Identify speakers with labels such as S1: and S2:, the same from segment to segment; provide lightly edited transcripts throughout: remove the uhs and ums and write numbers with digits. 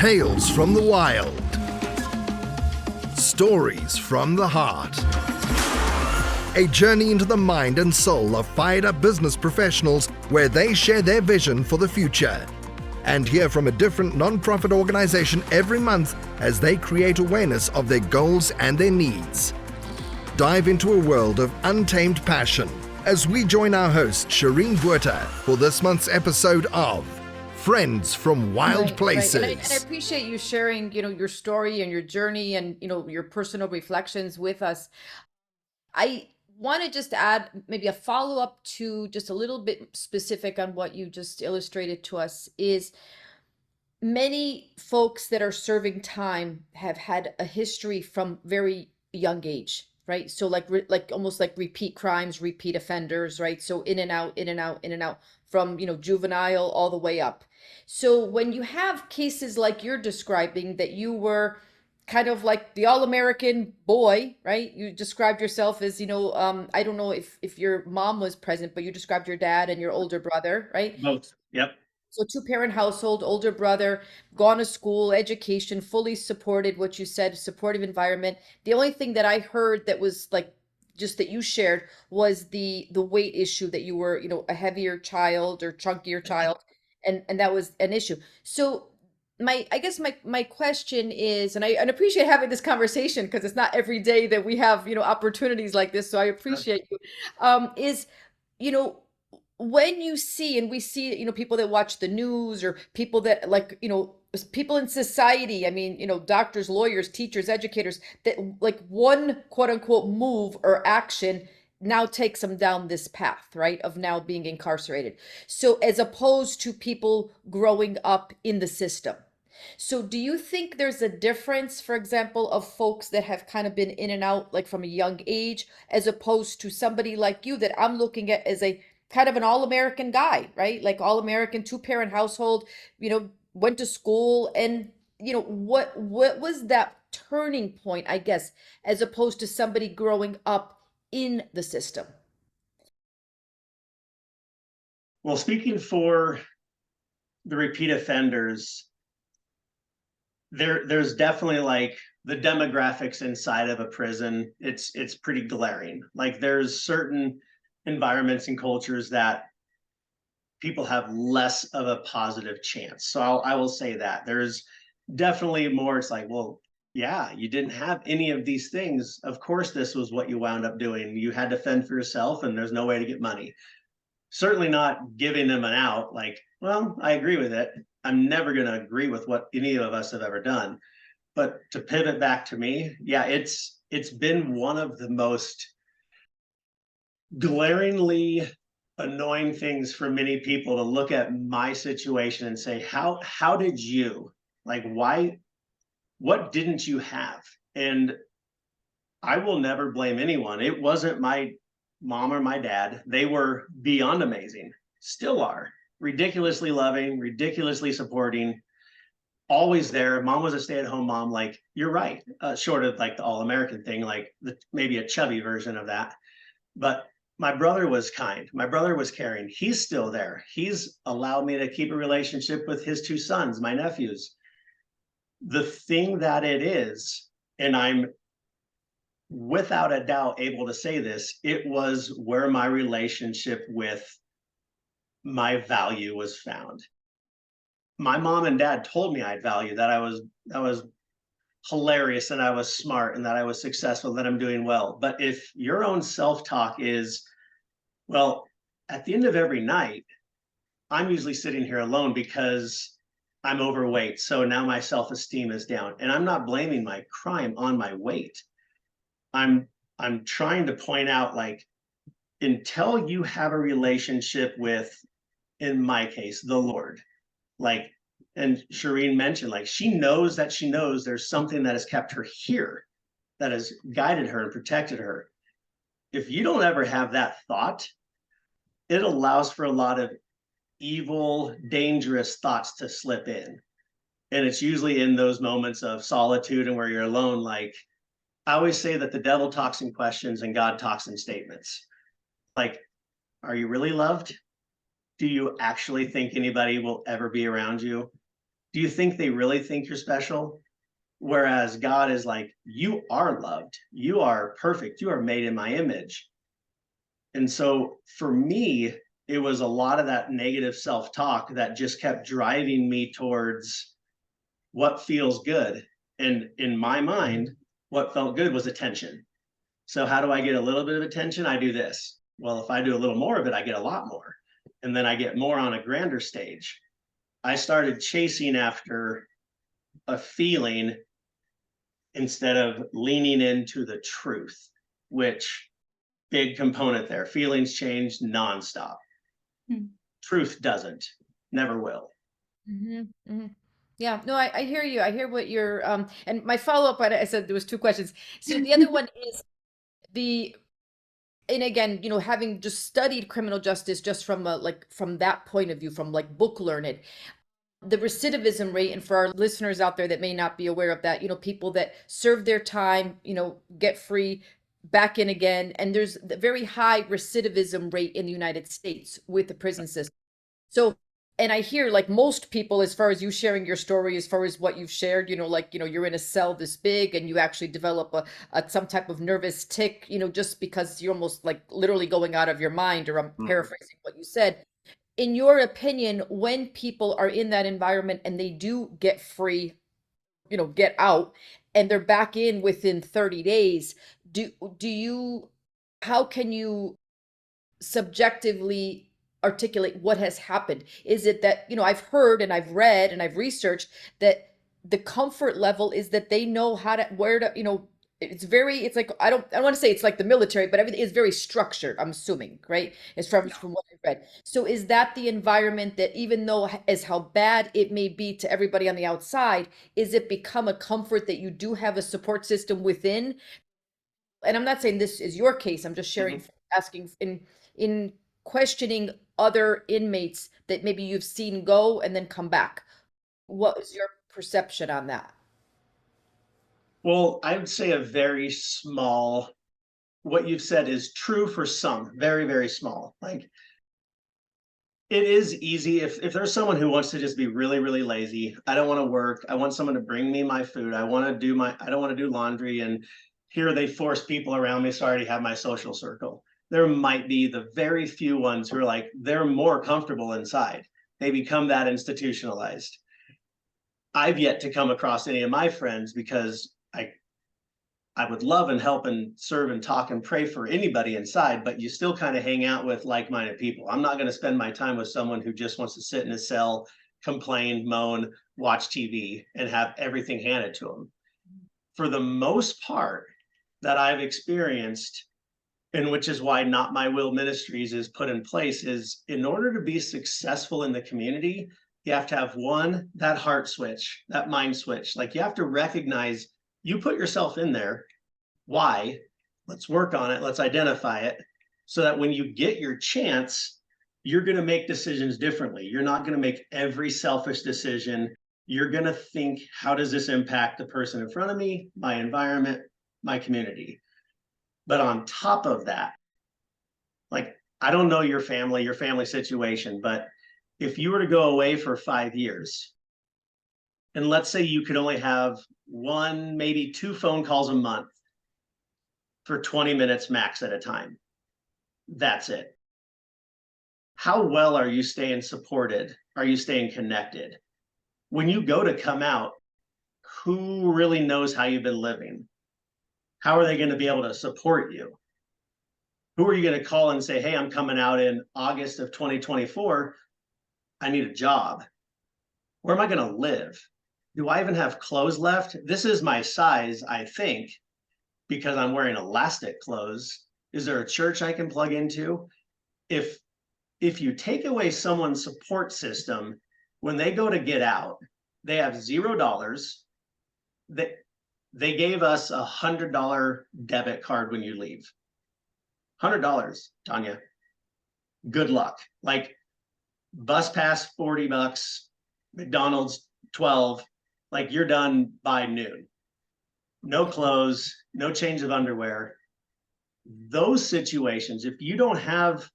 S1: Tales from the wild. Stories from the heart. A journey into the mind and soul of fired-up business professionals where they share their vision for the future. And hear from a different non-profit organization every month as they create awareness of their goals and their needs. Dive into a world of untamed passion as we join our host, Shireen Buerta, for this month's episode of Friends from Wild Places.
S2: Right. And I appreciate you sharing, your story and your journey and, your personal reflections with us. I want to just add maybe a follow-up to just a little bit specific on what you just illustrated to us is many folks that are serving time have had a history from very young age, right? So like almost like repeat crimes, repeat offenders, right? So in and out, in and out, in and out from, juvenile all the way up. So when you have cases like you're describing that you were kind of like the all-American boy, right? You described yourself as, I don't know if your mom was present, but you described your dad and your older brother, right?
S3: Both. Yep.
S2: So two-parent household, older brother, gone to school, education, fully supported, what you said, supportive environment. The only thing that I heard that was like just that you shared was the weight issue, that you were, a heavier child or chunkier child, and that was an issue. So I guess my question is, and I appreciate having this conversation because it's not every day that we have, opportunities like this. So I appreciate you. Is, when you see, and we see, people that watch the news or people that like, people in society, I mean, doctors, lawyers, teachers, educators, that like one quote unquote move or action now takes them down this path, right, of now being incarcerated. So as opposed to people growing up in the system. So do you think there's a difference, for example, of folks that have kind of been in and out like from a young age, as opposed to somebody like you that I'm looking at as a kind of an all-American guy, right? Like all-American, two-parent household, went to school, and what was that turning point, I guess, as opposed to somebody growing up in the system?
S3: Well, speaking for the repeat offenders, there's definitely like the demographics inside of a prison. It's pretty glaring. Like there's certain environments and cultures that people have less of a positive chance. So I will say that there's definitely more. It's like, well, yeah, you didn't have any of these things. Of course, this was what you wound up doing. You had to fend for yourself and there's no way to get money. Certainly not giving them an out. Like, well, I agree with it. I'm never going to agree with what any of us have ever done. But to pivot back to me, yeah, it's been one of the most glaringly annoying things for many people to look at my situation and say, how did you, like, why, what didn't you have? And I will never blame anyone. It wasn't my mom or my dad. They were beyond amazing, still are ridiculously loving, ridiculously supporting, always there. Mom was a stay-at-home mom. Like, you're right, short of like the all-American thing, like maybe a chubby version of that. But my brother was kind. My brother was caring. He's still there. He's allowed me to keep a relationship with his two sons, my nephews. The thing that it is, and I'm without a doubt able to say this, it was where my relationship with my value was found. My mom and dad told me I had value, that I was hilarious and I was smart and that I was successful, that I'm doing well. But if your own self-talk is, well, at the end of every night, I'm usually sitting here alone because I'm overweight. So now my self-esteem is down. And I'm not blaming my crime on my weight. I'm trying to point out, like, until you have a relationship with, in my case, the Lord, like, and Shireen mentioned, like, she knows there's something that has kept her here, that has guided her and protected her. If you don't ever have that thought, it allows for a lot of evil, dangerous thoughts to slip in. And it's usually in those moments of solitude and where you're alone. Like, I always say that the devil talks in questions and God talks in statements. Like, are you really loved? Do you actually think anybody will ever be around you? Do you think they really think you're special? Whereas God is like, you are loved, you are perfect, you are made in my image. And so for me, it was a lot of that negative self-talk that just kept driving me towards what feels good. And in my mind, what felt good was attention. So how do I get a little bit of attention? I do this. Well, if I do a little more of it, I get a lot more. And then I get more on a grander stage. I started chasing after a feeling instead of leaning into the truth, which big component there. Feelings change nonstop. Truth doesn't, never will.
S2: Yeah, no, I hear you. I hear what you're, and my follow-up, I said there was two questions. So the other one is and again, having just studied criminal justice just from from that point of view, from like book learned, the recidivism rate, and for our listeners out there that may not be aware of that, people that serve their time, get free, back in again, and there's the very high recidivism rate in the United States with the prison system. So, and I hear like most people, as far as you sharing your story, as far as what you've shared, you're in a cell this big and you actually develop some type of nervous tick, just because you're almost like literally going out of your mind, or I'm paraphrasing what you said. In your opinion, when people are in that environment and they do get free, get out, and they're back in within 30 days, how can you subjectively articulate what has happened? Is it that, I've heard and I've read and I've researched that the comfort level is that they know where to, it's like, I don't want to say it's like the military, but everything is very structured, I'm assuming, right? It's from what I've read. So is that the environment that, even though as how bad it may be to everybody on the outside, is it become a comfort that you do have a support system within? And I'm not saying this is your case, I'm just sharing, asking in questioning other inmates that maybe you've seen go and then come back. What is your perception on that?
S3: Well, I would say a very small, what you've said is true for some, very, very small. Like, it is easy if there's someone who wants to just be really, really lazy. I don't want to work. I want someone to bring me my food. I don't want to do laundry. And here they force people around me, so I already have my social circle. There might be the very few ones who are like, they're more comfortable inside. They become that institutionalized. I've yet to come across any of my friends, because I would love and help and serve and talk and pray for anybody inside, but you still kind of hang out with like-minded people. I'm not going to spend my time with someone who just wants to sit in a cell, complain, moan, watch TV, and have everything handed to them. For the most part that I've experienced, and which is why Not My Will Ministries is put in place, is in order to be successful in the community, you have to have that heart switch, that mind switch. Like, you have to recognize you put yourself in there. Why? Let's work on it. Let's identify it, so that when you get your chance, you're going to make decisions differently. You're not going to make every selfish decision. You're going to think, how does this impact the person in front of me, my environment, my community? But on top of that, like, I don't know your family situation, but if you were to go away for 5 years, and let's say you could only have 1, maybe 2 phone calls a month for 20 minutes max at a time, that's it. How well are you staying supported? Are you staying connected? When you go to come out, who really knows how you've been living? How are they going to be able to support you? Who are you going to call and say, hey, I'm coming out in August of 2024. I need a job. Where am I going to live? Do I even have clothes left? This is my size, I think, because I'm wearing elastic clothes. Is there a church I can plug into? If you take away someone's support system, when they go to get out, they have $0. They gave us $100 debit card when you leave. $100, Tanya. Good luck. Like, bus pass, $40, McDonald's, 12. Like, you're done by noon. No clothes, no change of underwear. Those situations, if you don't have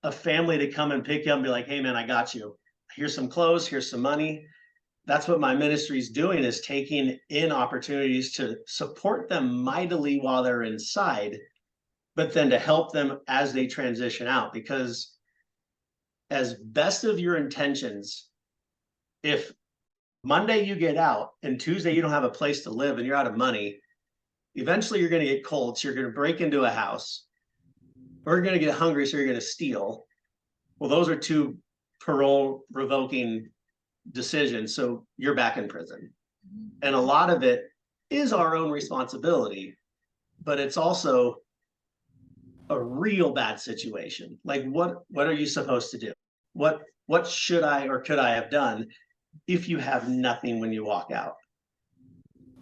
S3: a family to come and pick you up and be like, hey man, I got you. Here's some clothes, here's some money. that's what my ministry is doing, is taking in opportunities to support them mightily while they're inside, but then to help them as they transition out. Because as best of your intentions, if Monday you get out and Tuesday you don't have a place to live and you're out of money, eventually you're going to get cold. So you're going to break into a house, or you're going to get hungry, so you're going to steal. Well, those are two parole revoking decisions. So you're back in prison. And a lot of it is our own responsibility, but it's also a real bad situation. Like, what are you supposed to do? What should I or could I have done if you have nothing when you walk out?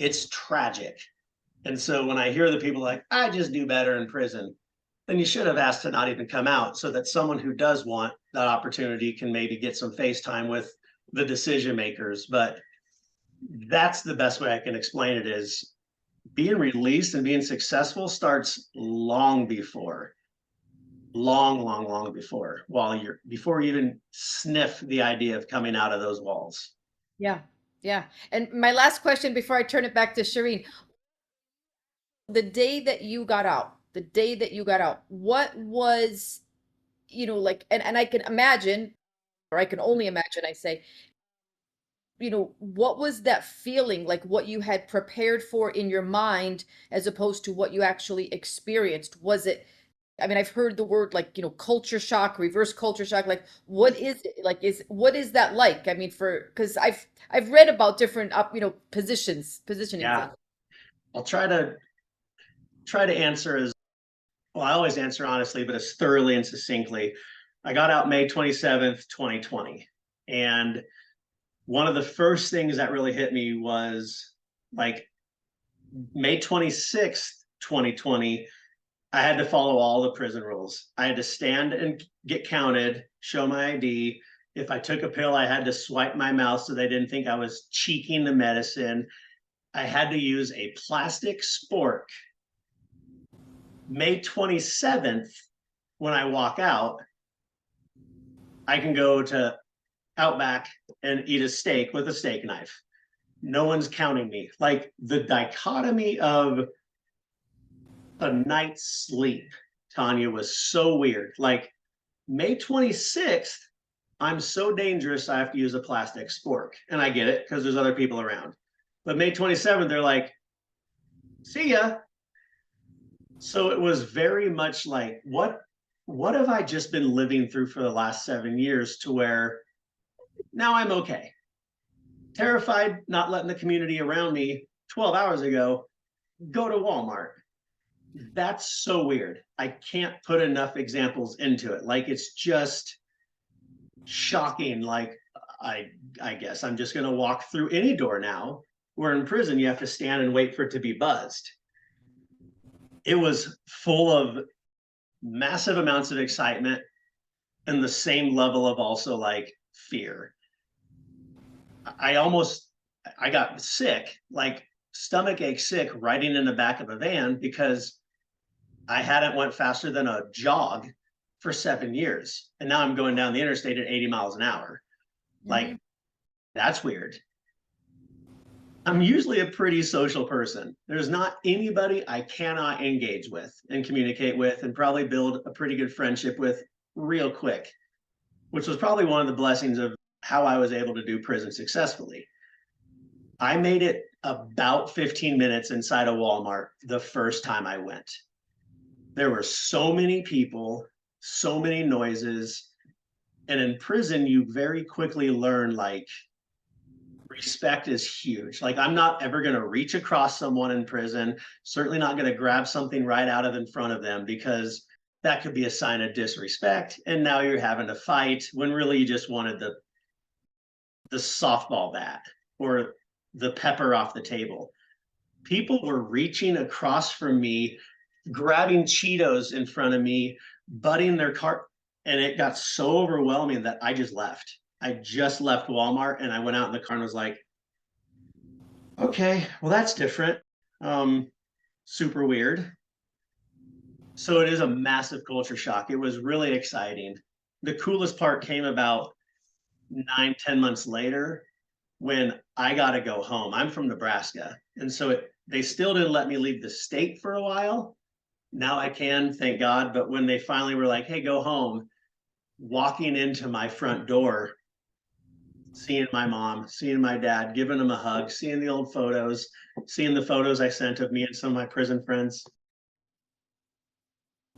S3: It's tragic. And so when I hear the people like, I just do better in prison, then you should have asked to not even come out, so that someone who does want that opportunity can maybe get some face time with the decision makers. But that's the best way I can explain it, is being released and being successful starts long before, long before, before you even sniff the idea of coming out of those walls.
S2: Yeah. Yeah. And my last question before I turn it back to Shireen, the day that you got out, what was, like, and I can imagine, or I can only imagine, I say, what was that feeling like, what you had prepared for in your mind as opposed to what you actually experienced? Was it, I mean, I've heard the word like, culture shock, reverse culture shock. Like, what is it like? What is that like? I mean, because I've read about different positioning.
S3: Yeah. I'll try to answer as well. I always answer honestly, but as thoroughly and succinctly. I got out May 27th, 2020. And one of the first things that really hit me was like May 26th, 2020, I had to follow all the prison rules. I had to stand and get counted, show my ID. If I took a pill, I had to swipe my mouth so they didn't think I was cheeking the medicine. I had to use a plastic spork. May 27th, when I walk out, I can go to Outback and eat a steak with a steak knife. No one's counting me. Like, the dichotomy of a night's sleep, Tanya, was so weird. Like, May 26th, I'm so dangerous I have to use a plastic spork. And I get it, because there's other people around. But May 27th, they're like, see ya. So it was very much like, what have I just been living through for the last 7 years, to where now I'm okay. Terrified, not letting the community around me 12 hours ago go to Walmart. That's so weird. I can't put enough examples into it. Like, it's just shocking. Like, I guess I'm just going to walk through any door now, where in prison you have to stand and wait for it to be buzzed. It was full of massive amounts of excitement and the same level of also like fear. I got sick, like stomach ache sick, riding in the back of a van, because I hadn't went faster than a jog for 7 years. And now I'm going down the interstate at 80 miles an hour. Like, that's weird. I'm usually a pretty social person. There's not anybody I cannot engage with and communicate with and probably build a pretty good friendship with real quick, which was probably one of the blessings of how I was able to do prison successfully. I made it about 15 minutes inside a Walmart the first time I went. There were so many people, so many noises. And in prison, you very quickly learn, like, respect is huge. Like, I'm not ever going to reach across someone in prison, certainly not going to grab something right out of in front of them, because that could be a sign of disrespect. And now you're having to fight when really you just wanted the softball bat or the pepper off the table. People were reaching across from me, grabbing Cheetos in front of me, butting their cart. And it got so overwhelming that I just left. I just left Walmart and I went out in the car and was like, okay, well, that's different. Super weird. So it is a massive culture shock. It was really exciting. The coolest part came about 9-10 months later, when I got to go home. I'm from Nebraska. And so they still didn't let me leave the state for a while. Now I can, thank God. But when they finally were like, hey, go home, walking into my front door, seeing my mom, seeing my dad, giving them a hug, seeing the old photos, seeing the photos I sent of me and some of my prison friends.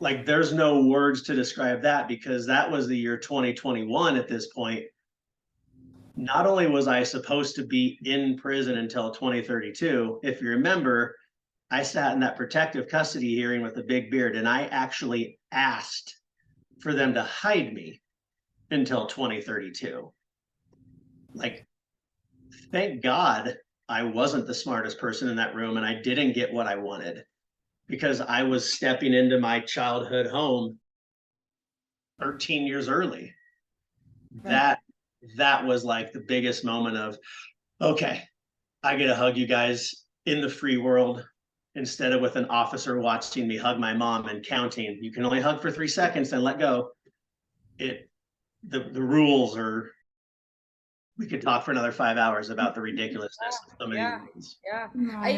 S3: Like, there's no words to describe that, because that was the year 2021 at this point. Not only was I supposed to be in prison until 2032, if you remember, I sat in that protective custody hearing with a big beard, and I actually asked for them to hide me until 2032. Like, thank God I wasn't the smartest person in that room and I didn't get what I wanted, because I was stepping into my childhood home 13 years early. Right. That was like the biggest moment of, okay, I get to hug you guys in the free world instead of with an officer watching me hug my mom and counting. You can only hug for 3 seconds and let go. The rules are, we could talk for another 5 hours about the ridiculousness of some of these rules.
S2: Yeah.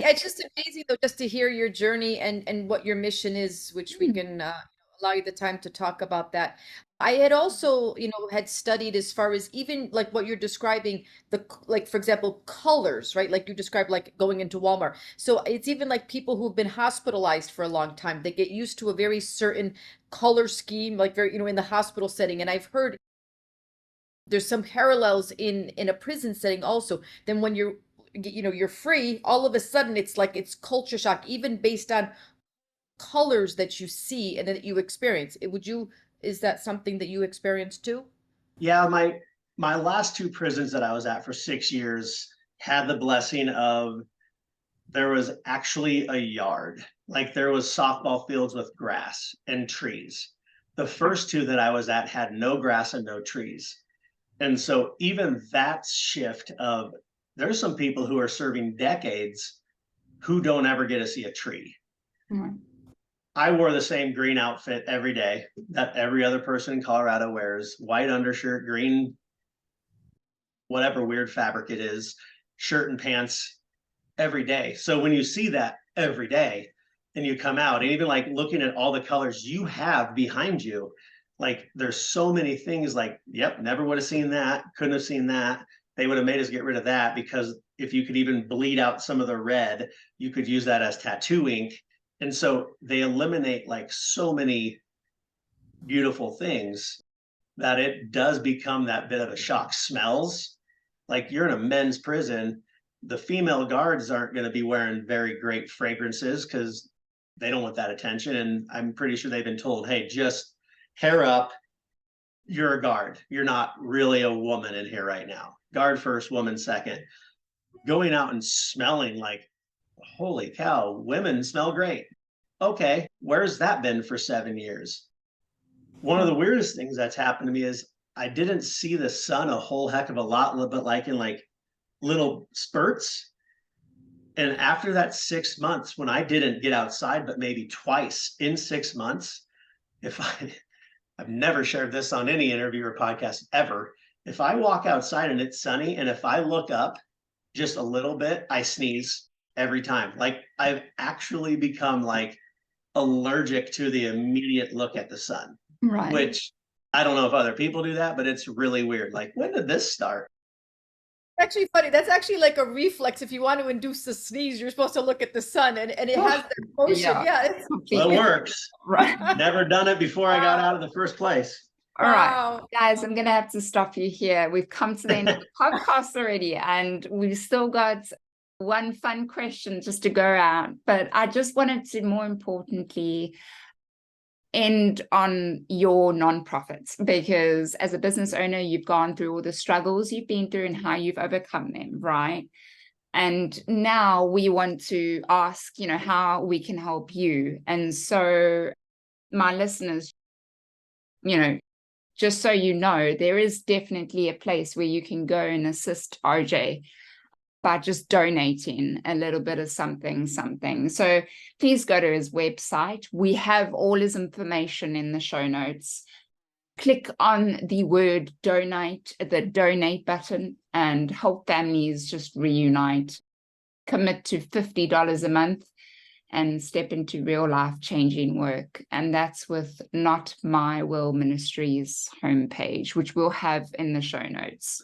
S2: It's just amazing though, just to hear your journey and what your mission is, which we can allow you the time to talk about that. I had also, had studied as far as even like what you're describing, like, for example, colors, right? Like you described, like going into Walmart. So it's even like people who've been hospitalized for a long time, they get used to a very certain color scheme, like very, in the hospital setting. And I've heard there's some parallels in a prison setting also. Then when you're free, all of a sudden it's like it's culture shock, even based on colors that you see and that you experience. Is that something that you experienced too?
S3: Yeah, my last 2 prisons that I was at for 6 years had the blessing of, there was actually a yard. Like, there was softball fields with grass and trees. The first 2 that I was at had no grass and no trees. And so even that shift of, there's some people who are serving decades who don't ever get to see a tree. Mm-hmm. I wore the same green outfit every day that every other person in Colorado wears: white undershirt, green, whatever weird fabric it is, shirt and pants every day. So when you see that every day and you come out, and even like looking at all the colors you have behind you, like there's so many things like, yep, never would have seen that, couldn't have seen that. They would have made us get rid of that, because if you could even bleed out some of the red, you could use that as tattoo ink. And so they eliminate like so many beautiful things that it does become that bit of a shock. Smells, like you're in a men's prison, the female guards aren't going to be wearing very great fragrances because they don't want that attention. And I'm pretty sure they've been told, hey, just hair up, you're a guard. You're not really a woman in here right now. Guard first, woman second. Going out and smelling like, holy cow, women smell great. Okay, where's that been for 7 years? One of the weirdest things that's happened to me is I didn't see the sun a whole heck of a lot, but like in like little spurts. And after that 6 months, when I didn't get outside, but maybe twice in 6 months, I've never shared this on any interview or podcast ever. If I walk outside and it's sunny, and if I look up just a little bit, I sneeze every time. Like, I've actually become like allergic to the immediate look at the sun, right? Which I don't know if other people do that, but it's really weird. Like, when did this start?
S2: Actually funny. That's actually like a reflex. If you want to induce a sneeze, you're supposed to look at the sun, and it has that motion. Yeah,
S3: well, it works. Right. Never done it before I got out of the first place.
S4: All right, guys, I'm going to have to stop you here. We've come to the end of the podcast already, and we've still got one fun question just to go out. But I just wanted to, more importantly, end on your nonprofits, because as a business owner, you've gone through all the struggles you've been through and how you've overcome them, right? And now we want to ask, how we can help you. And so my listeners, just so you know, there is definitely a place where you can go and assist RJ by just donating a little bit of something. So please go to his website. We have all his information in the show notes. click on the word donate, the donate button, and help families just reunite, commit to $50 a month, and step into real life changing work. And that's with Not My Will Ministries homepage, which we'll have in the show notes.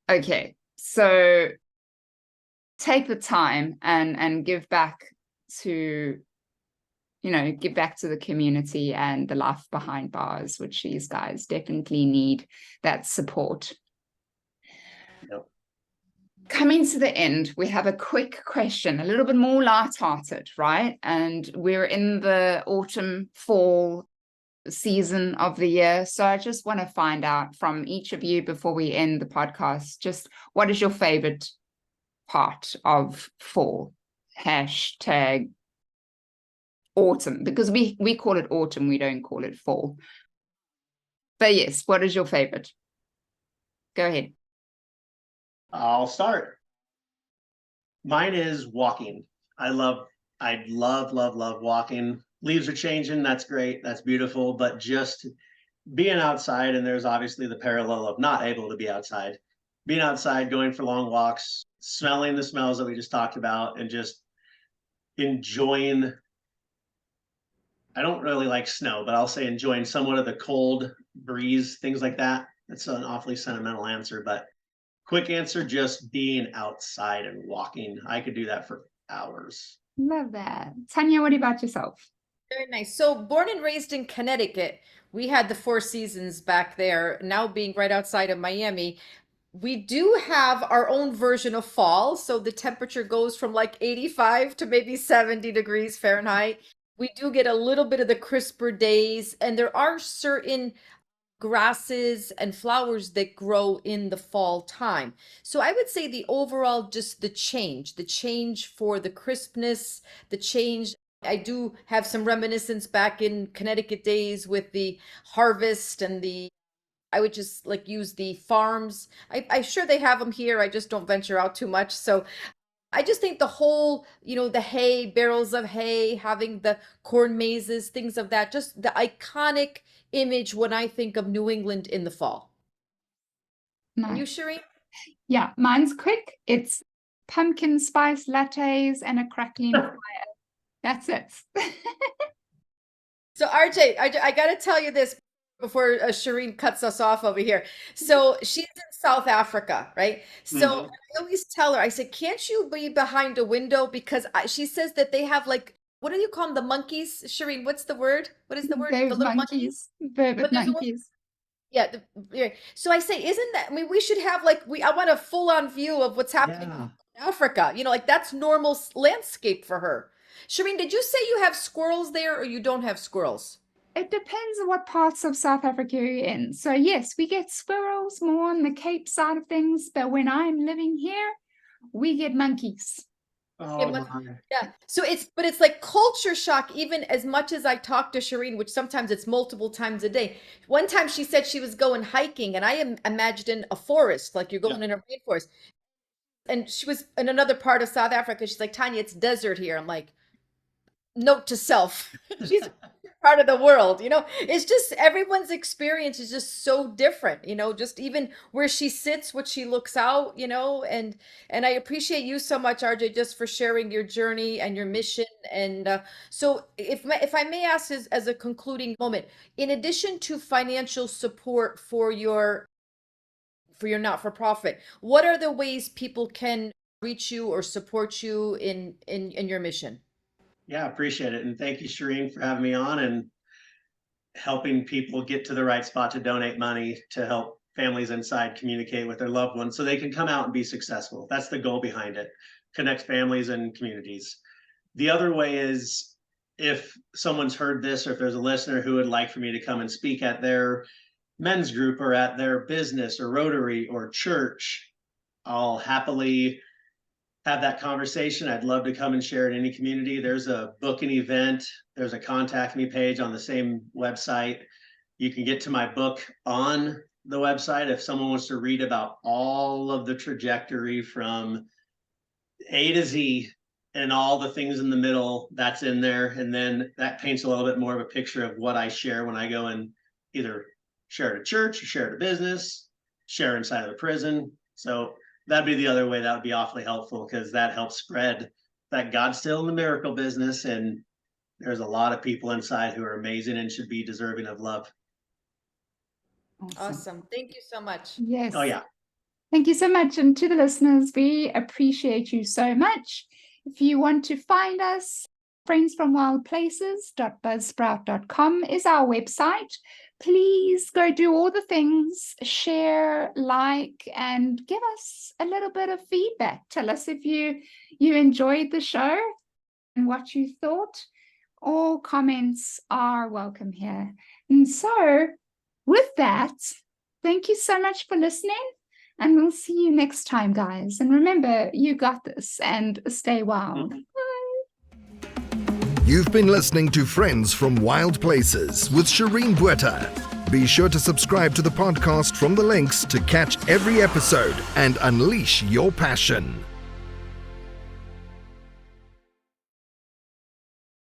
S4: Okay, so take the time and give back to, give back to the community and the life behind bars, which these guys definitely need that support.
S3: Yep.
S4: Coming to the end, we have a quick question, a little bit more lighthearted, right? And we're in the autumn, fall season of the year. So I just want to find out from each of you before we end the podcast, just what is your favorite part of fall? Hashtag autumn, because we call it autumn, we don't call it fall. But yes, what is your favorite? Go ahead.
S3: I'll start. Mine is walking. I love walking. Leaves are changing. That's great. That's beautiful. But just being outside, and there's obviously the parallel of not able to be outside, being outside, going for long walks, smelling the smells that we just talked about, and just enjoying. I don't really like snow, but I'll say enjoying somewhat of the cold breeze, things like that. That's an awfully sentimental answer, but quick answer, just being outside and walking. I could do that for hours.
S4: Love that. Tanya, what about yourself?
S2: Very nice. So born and raised in Connecticut, we had the Four Seasons back there. Now being right outside of Miami, we do have our own version of fall. So the temperature goes from like 85 to maybe 70 degrees Fahrenheit. We do get a little bit of the crisper days, and there are certain grasses and flowers that grow in the fall time. So I would say the overall, just the change for the crispness, the change. I do have some reminiscence back in Connecticut days with the harvest and I would just like use the farms. I'm sure they have them here. I just don't venture out too much. So I just think the whole, the hay, barrels of hay, having the corn mazes, things of that, just the iconic image when I think of New England in the fall.
S4: Nice.
S2: And you, Shereen?
S4: Yeah, mine's quick. It's pumpkin spice lattes and a crackling fire. That's it.
S2: So RJ, I got to tell you this before Shireen cuts us off over here. So she's in South Africa, right? So I always tell her, I said, can't you be behind a window? Because she says that they have like, what do you call them? The monkeys? Shireen, what's the word? What is the word? The little monkeys.
S4: Vervet monkeys.
S2: Yeah, so I say, isn't that, I mean, we should have like, I want a full-on view of what's happening in Africa. Like that's normal landscape for her. Shireen, did you say you have squirrels there or you don't have squirrels?
S4: It depends on what parts of South Africa you're in. So yes, we get squirrels more on the Cape side of things, but when I'm living here, we get monkeys.
S3: Oh,
S2: yeah. So it's like culture shock, even as much as I talk to Shireen, which sometimes it's multiple times a day. One time she said she was going hiking and I imagined a forest, like you're going in a rainforest. And she was in another part of South Africa. She's like, Tanya, it's desert here. I'm like, note to self. She's part of the world, it's just everyone's experience is just so different, just even where she sits, what she looks out, and I appreciate you so much, RJ, just for sharing your journey and your mission. And so if I may ask as a concluding moment, in addition to financial support for your not-for-profit, what are the ways people can reach you or support you in your mission?
S3: Yeah, appreciate it. And thank you, Shireen, for having me on and helping people get to the right spot to donate money to help families inside communicate with their loved ones so they can come out and be successful. That's the goal behind it. Connect families and communities. The other way is if someone's heard this or if there's a listener who would like for me to come and speak at their men's group or at their business or Rotary or church, I'll happily have that conversation. I'd love to come and share in any community. There's a book an event. There's a contact me page on the same website. You can get to my book on the website if someone wants to read about all of the trajectory from A to Z and all the things in the middle. That's in there. And then that paints a little bit more of a picture of what I share when I go and either share at a church or share at a business, share inside of a prison. So that'd be the other way. That would be awfully helpful, because that helps spread that God's still in the miracle business, and there's a lot of people inside who are amazing and should be deserving of love.
S2: Awesome. Thank you so much.
S4: Yes.
S3: Oh yeah.
S4: Thank you so much. And to the listeners, we appreciate you so much. If you want to find us, friendsfromwildplaces.buzzsprout.com is our website. Please go do all the things, share, like, and give us a little bit of feedback. Tell us if you enjoyed the show and what you thought. All comments are welcome here. And so with that, thank you so much for listening, and we'll see you next time, guys. And remember, you got this, and stay wild. Bye.
S1: You've been listening to Friends from Wild Places with Shireen Bueta. Be sure to subscribe to the podcast from the links to catch every episode and unleash your passion.